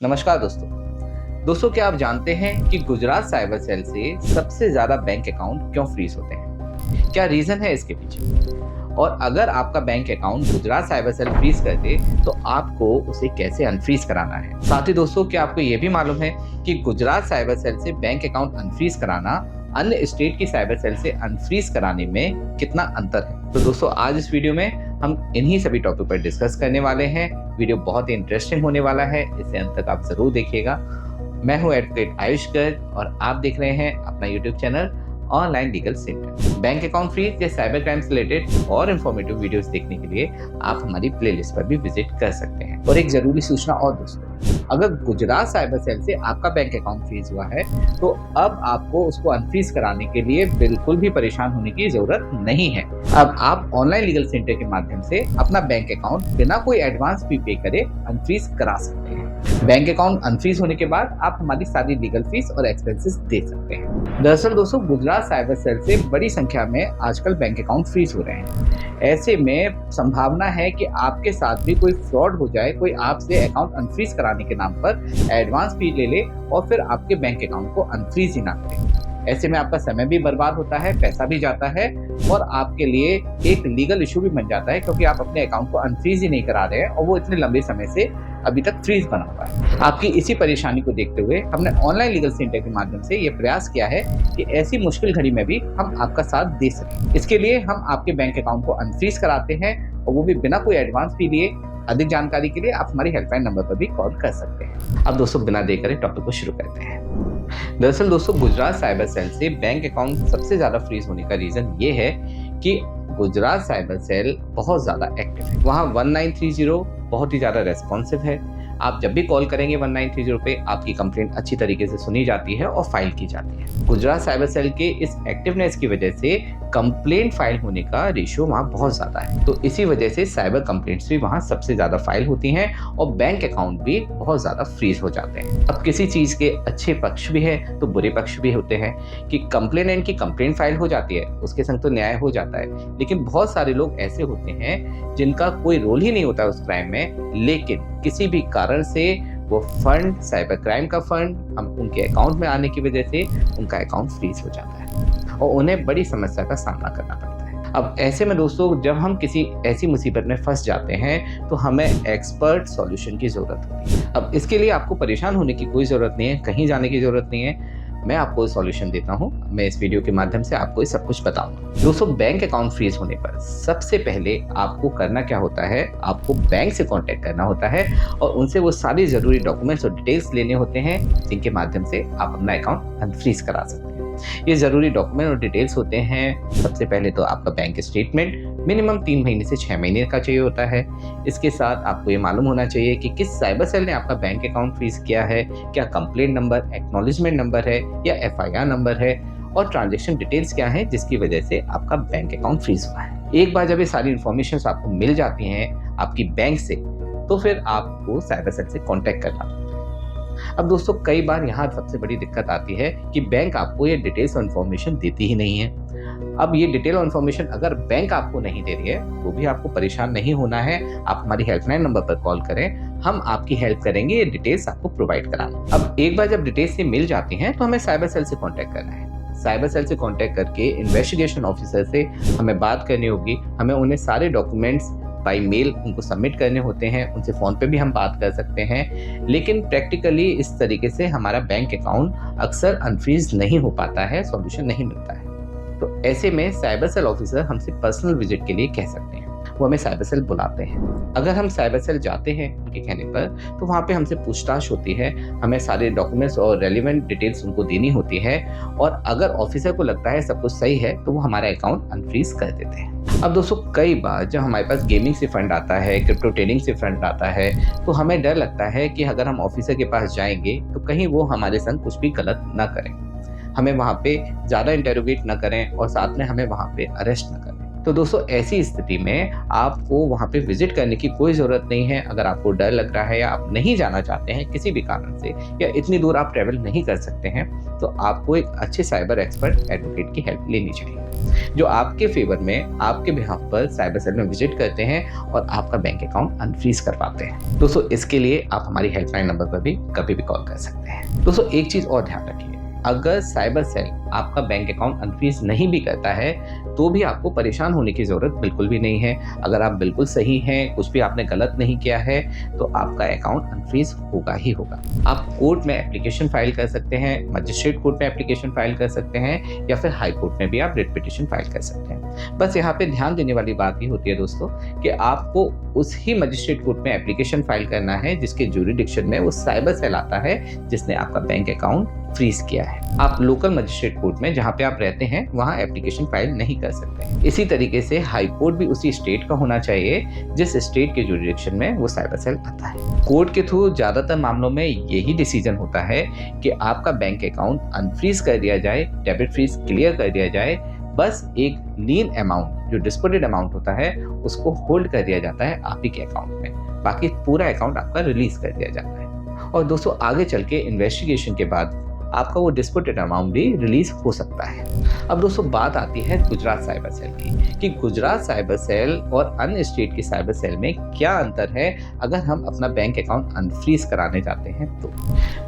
नमस्कार दोस्तों, क्या आप जानते हैं कि गुजरात साइबर सेल से सबसे ज्यादा बैंक अकाउंट क्यों फ्रीज होते हैं? क्या रीजन है इसके पीछे? और अगर आपका bank account Gujarat cyber cell freeze कर दे तो आपको उसे कैसे अनफ्रीज कराना है? साथ ही दोस्तों, क्या आपको ये भी मालूम है कि गुजरात साइबर सेल से बैंक अकाउंट अनफ्रीज कराना अन्य स्टेट की साइबर सेल से अनफ्रीज कराने में कितना अंतर है? तो दोस्तों, आज इस वीडियो में हम इन्हीं सभी टॉपिक पर डिस्कस करने वाले हैं। वीडियो बहुत ही इंटरेस्टिंग होने वाला है, इसे अंत तक आप जरूर देखिएगा। मैं हूं एडवोकेट आयुष गर्ग और आप देख रहे हैं अपना YouTube channel online legal centre. Bank account freeze या साइबर क्राइम से रिलेटेड और इन्फॉर्मेटिव वीडियोस देखने के लिए आप हमारी प्लेलिस्ट पर भी विजिट कर सकते हैं। और एक जरूरी सूचना और दोस्तों, अगर गुजरात साइबर सेल से आपका बैंक अकाउंट फ्रीज हुआ है तो अब आपको उसको अनफ्रीज कराने के लिए बिल्कुल भी परेशान होने की जरूरत नहीं है। अब आप ऑनलाइन लीगल सेंटर के माध्यम से अपना बैंक अकाउंट बिना कोई एडवांस फी पे करे अनफ्रीज करा सकते हैं। बैंक अकाउंट अनफ्रीज होने के बाद आप हमारी सारी लीगल फीस और एक्सपेंसेस दे सकते हैं। दरअसल दोस्तों, गुजरात साइबर सेल से बड़ी संख्या में आजकल बैंक अकाउंट फ्रीज हो रहे हैं। ऐसे में संभावना है कि आपके साथ भी कोई फ्रॉड हो जाए, कोई आपसे अकाउंट अनफ्रीज कराने के नाम पर एडवांस फी ले ले और फिर आपके बैंक अकाउंट को अनफ्रीज ही ना करे। ऐसे में आपका समय भी बर्बाद होता है, पैसा भी जाता है और आपके लिए एक लीगल इशू भी बन जाता है, क्योंकि आप अपने अकाउंट को अनफ्रीज ही नहीं करा रहे हैं और वो इतने लंबे समय से अभी तक फ्रीज बना हुआ है। आपकी इसी परेशानी को देखते हुए हमने ऑनलाइन लीगल सेंटर के माध्यम से ये प्रयास किया है कि ऐसी मुश्किल घड़ी में भी हम आपका साथ दे सकें। इसके लिए हम आपके बैंक अकाउंट को अनफ्रीज कराते हैं और वो भी बिना कोई एडवांस फी लिए। अधिक जानकारी के लिए आप हमारी हेल्पलाइन नंबर पर भी कॉल कर सकते हैं। अब दोस्तों, बिना देर करे टॉपिक को शुरू करते हैं। दरअसल दोस्तों, गुजरात साइबर सेल से बैंक अकाउंट सबसे ज्यादा फ्रीज होने का रीजन ये है कि गुजरात साइबर सेल बहुत ज्यादा एक्टिव है। वहाँ 1930 बहुत ही ज्यादा रेस्पॉन्सिव है। आप जब भी कॉल करेंगे 1930 पे आपकी कंप्लेंट अच्छी तरीके से सुनी जाती है और फाइल की जाती है। गुजरात साइबर सेल के इस एक्टिवनेस की वजह से कंप्लेंट फाइल होने का रेशियो वहाँ बहुत ज्यादा है। तो इसी वजह से साइबर कंप्लेंट्स भी वहाँ सबसे ज्यादा फाइल होती हैं और बैंक अकाउंट भी बहुत ज्यादा फ्रीज हो जाते हैं। अब किसी चीज के अच्छे पक्ष भी है तो बुरे पक्ष भी होते हैं कि कंप्लेनेंट की कंप्लेंट फाइल हो जाती है, उसके संग तो न्याय हो जाता है, लेकिन बहुत सारे लोग ऐसे होते हैं जिनका कोई रोल ही नहीं होता उस क्राइम में, लेकिन किसी भी कारण से वो फंड, साइबर क्राइम का फंड हम उनके अकाउंट में आने की वजह से उनका अकाउंट फ्रीज हो जाता है और उन्हें बड़ी समस्या का सामना करना पड़ता है। अब ऐसे में दोस्तों, जब हम किसी ऐसी मुसीबत में फंस जाते हैं तो हमें एक्सपर्ट सॉल्यूशन की जरूरत होती है। अब इसके लिए आपको परेशान होने की कोई जरूरत नहीं है, कहीं जाने की जरूरत नहीं है। मैं आपको सॉल्यूशन देता हूं। मैं इस वीडियो के माध्यम से आपको ये सब कुछ बताऊंगा। दोस्तों, बैंक अकाउंट फ्रीज होने पर सबसे पहले आपको करना क्या होता है, आपको बैंक से कांटेक्ट करना होता है और उनसे वो सारी जरूरी डॉक्यूमेंट्स और डिटेल्स लेने होते हैं जिनके माध्यम से आप अपना अकाउंट अनफ्रीज करा सकते हैं। ये जरूरी डॉक्यूमेंट और डिटेल्स होते हैं, सबसे पहले तो आपका बैंक स्टेटमेंट मिनिमम 3 महीने से 6 महीने का चाहिए होता है। इसके साथ आपको ये मालूम होना चाहिए कि किस साइबर सेल ने आपका बैंक अकाउंट फ्रीज किया है, क्या कंप्लेंट नंबर, एक्नॉलेजमेंट नंबर है या FIR नंबर है और ट्रांजैक्शन डिटेल्स क्या है जिसकी वजह से आपका बैंक अकाउंट फ्रीज हुआ है। एक बार जब ये सारी इन्फॉर्मेशन आपको मिल जाती हैं आपकी बैंक से, तो फिर आपको साइबर सेल से कॉन्टेक्ट करना पड़ता है। अब दोस्तों, कई बार यहाँ सबसे बड़ी दिक्कत आती है कि बैंक आपको ये डिटेल्स और इन्फॉर्मेशन देती ही नहीं है। अब ये डिटेल और इन्फॉर्मेशन अगर बैंक आपको नहीं दे रही है तो भी आपको परेशान नहीं होना है। आप हमारी हेल्पलाइन नंबर पर कॉल करें, हम आपकी हेल्प करेंगे ये डिटेल्स आपको प्रोवाइड कराना। अब एक बार जब डिटेल्स से मिल जाती हैं तो हमें साइबर सेल से कॉन्टेक्ट करना है। साइबर सेल से कॉन्टेक्ट करके इन्वेस्टिगेशन ऑफिसर से हमें बात करनी होगी। हमें उन्हें सारे डॉक्यूमेंट्स बाई मेल उनको सबमिट करने होते हैं। उनसे फ़ोन पे भी हम बात कर सकते हैं, लेकिन प्रैक्टिकली इस तरीके से हमारा बैंक अकाउंट अक्सर अनफ्रीज नहीं हो पाता है, सॉल्यूशन नहीं मिलता है। तो ऐसे में साइबर सेल ऑफिसर हमसे पर्सनल विजिट के लिए कह सकते हैं, वो हमें साइबर सेल बुलाते हैं। अगर हम साइबर सेल जाते हैं उनके कहने पर तो वहाँ पे हमसे पूछताछ होती है, हमें सारे डॉक्यूमेंट्स और रेलिवेंट डिटेल्स उनको देनी होती है और अगर ऑफिसर को लगता है सब कुछ सही है तो वो हमारा अकाउंट अनफ्रीज कर देते हैं। अब दोस्तों, कई बार जब हमारे पास गेमिंग से फंड आता है, क्रिप्टो ट्रेडिंग से फंड आता है, तो हमें डर लगता है कि अगर हम ऑफिसर के पास जाएंगे तो कहीं वो हमारे संग कुछ भी गलत ना करें, हमें वहाँ पे ज़्यादा इंटेरोगेट ना करें और साथ में हमें वहाँ पे अरेस्ट ना करें। तो दोस्तों ऐसी स्थिति में आपको वहाँ पे विजिट करने की कोई ज़रूरत नहीं है। अगर आपको डर लग रहा है या आप नहीं जाना चाहते हैं किसी भी कारण से, या इतनी दूर आप ट्रैवल नहीं कर सकते हैं, तो आपको एक अच्छे साइबर एक्सपर्ट एडवोकेट की हेल्प लेनी चाहिए, जो आपके फेवर में, आपके बिहाफ पर साइबर सेल में विजिट करते हैं और आपका बैंक अकाउंट अनफ्रीज करवाते हैं। दोस्तों इसके लिए आप हमारी हेल्पलाइन नंबर पर भी कभी भी कॉल कर सकते हैं। दोस्तों एक चीज़ और ध्यान रखिए, अगर साइबर सेल आपका बैंक अकाउंट अनफ्रीज नहीं भी करता है तो भी आपको परेशान होने की ज़रूरत बिल्कुल भी नहीं है। अगर आप बिल्कुल सही हैं, कुछ भी आपने गलत नहीं किया है, तो आपका अकाउंट अनफ्रीज होगा ही होगा। आप कोर्ट में एप्लीकेशन फाइल कर सकते हैं, मजिस्ट्रेट कोर्ट में एप्लीकेशन फाइल कर सकते हैं, या फिर हाई कोर्ट में भी आप रिट पिटीशन फाइल कर सकते हैं। बस यहाँ पे ध्यान देने वाली बात ये होती है दोस्तों कि आपको उस ही मजिस्ट्रेट कोर्ट में एप्लीकेशन फाइल करना है जिसके ज्यूरिडिक्शन में वो साइबर सेल आता है जिसने आपका बैंक अकाउंट फ्रीज किया है। आप लोकल मजिस्ट्रेट कोर्ट में जहाँ पे आप रहते हैं वहाँ एप्लीकेशन फाइल नहीं कर सकते। इसी तरीके से हाई कोर्ट भी उसी स्टेट का होना चाहिए जिस स्टेट के ज्यूरिडिक्शन में वो साइबर सेल आता है। कोर्ट के थ्रू ज्यादातर मामलों में यही डिसीजन होता है कि आपका बैंक अकाउंट अनफ्रीज कर दिया जाए, डेबिट फ्रीज क्लियर कर दिया जाए। बस एक लीन अमाउंट जो डिस्पोटेड अमाउंट होता है उसको होल्ड कर दिया जाता है आप ही के अकाउंट में, बाकी पूरा अकाउंट आपका रिलीज कर दिया जाता है। और दोस्तों आगे चल के इन्वेस्टिगेशन के बाद आपका वो डिस्प्यूटेड अमाउंट भी रिलीज हो सकता है। अब दोस्तों बात आती है गुजरात साइबर सेल की कि गुजरात साइबर सेल और अन्य स्टेट की साइबर सेल में क्या अंतर है अगर हम अपना बैंक अकाउंट अनफ्रीज कराने जाते हैं तो।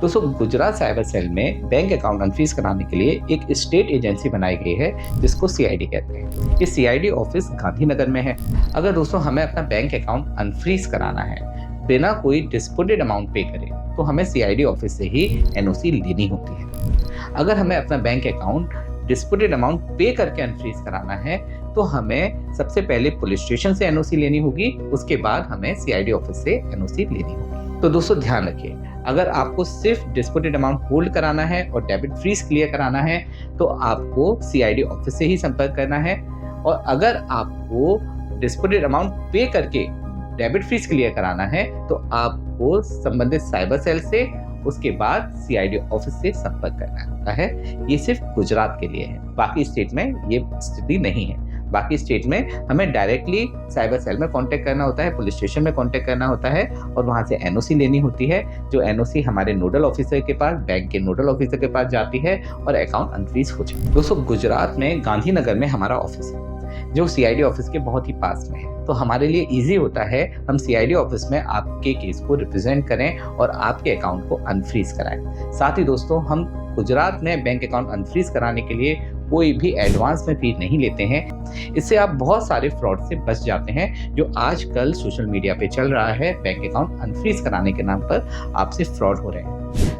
दोस्तों गुजरात साइबर सेल में बैंक अकाउंट अनफ्रीज कराने के लिए एक स्टेट एजेंसी बनाई गई है जिसको CID कहते हैं। ये CID ऑफिस गांधीनगर में है। अगर दोस्तों हमें अपना बैंक अकाउंट अनफ्रीज कराना है बिना कोई डिस्प्यूटेड अमाउंट पे करे तो हमें CID ऑफिस से ही NOC लेनी होती है। अगर हमें अपना बैंक अकाउंट डिस्प्यूटेड अमाउंट पे करके अनफ्रीज कराना है तो हमें सबसे पहले पुलिस स्टेशन से NOC लेनी होगी, उसके बाद हमें CID ऑफिस से NOC लेनी होगी। तो दोस्तों ध्यान रखिए, अगर आपको सिर्फ डिस्प्यूटेड अमाउंट होल्ड कराना है और डेबिट फ्रीज क्लियर कराना है तो आपको CID ऑफिस से ही संपर्क करना है, और अगर आपको डिस्प्यूटेड अमाउंट पे करके डेबिट फ्रीज क्लियर कराना है तो आपको संबंधित साइबर सेल से, उसके बाद CID ऑफिस से संपर्क करना होता है। ये सिर्फ गुजरात के लिए है, बाकी स्टेट में ये स्थिति नहीं है। बाकी स्टेट में हमें डायरेक्टली साइबर सेल में कांटेक्ट करना होता है, पुलिस स्टेशन में कांटेक्ट करना होता है और वहां से NOC लेनी होती है, जो NOC हमारे नोडल ऑफिसर के पास, बैंक के नोडल ऑफिसर के पास जाती है और अकाउंट अनफ्रीज हो जाता है। दोस्तों गुजरात में गांधीनगर में हमारा ऑफिस है जो CID ऑफिस के बहुत ही पास में है, तो हमारे लिए इजी होता है हम CID ऑफिस में आपके केस को रिप्रेजेंट करें और आपके अकाउंट को अनफ्रीज कराएं। साथ ही दोस्तों हम गुजरात में बैंक अकाउंट अनफ्रीज कराने के लिए कोई भी एडवांस में फी नहीं लेते हैं। इससे आप बहुत सारे फ्रॉड से बच जाते हैं जो आजकल सोशल मीडिया पे चल रहा है। बैंक अकाउंट अनफ्रीज कराने के नाम पर आपसे फ्रॉड हो रहे हैं।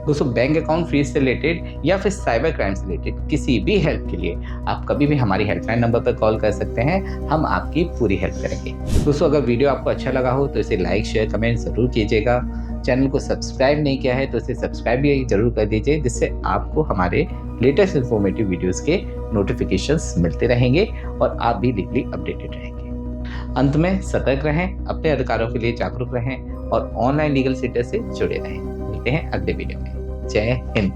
दोस्तों बैंक अकाउंट फ्रीज से रिलेटेड या फिर साइबर क्राइम से रिलेटेड किसी भी हेल्प के लिए आप कभी भी हमारी हेल्पलाइन नंबर पर कॉल कर सकते हैं, हम आपकी पूरी हेल्प करेंगे। दोस्तों अगर वीडियो आपको अच्छा लगा हो तो इसे लाइक शेयर कमेंट जरूर कीजिएगा। चैनल को सब्सक्राइब नहीं किया है तो इसे सब्सक्राइब भी जरूर कर दीजिए, जिससे आपको हमारे लेटेस्ट इन्फॉर्मेटिव वीडियोस के नोटिफिकेशंस मिलते रहेंगे और आप भी लीगली अपडेटेड रहेंगे। अंत में सतर्क रहें, अपने अधिकारों के लिए जागरूक रहें और ऑनलाइन लीगल सेक्टर से जुड़े रहें। मिलते हैं अगले वीडियो में। जय हिंद।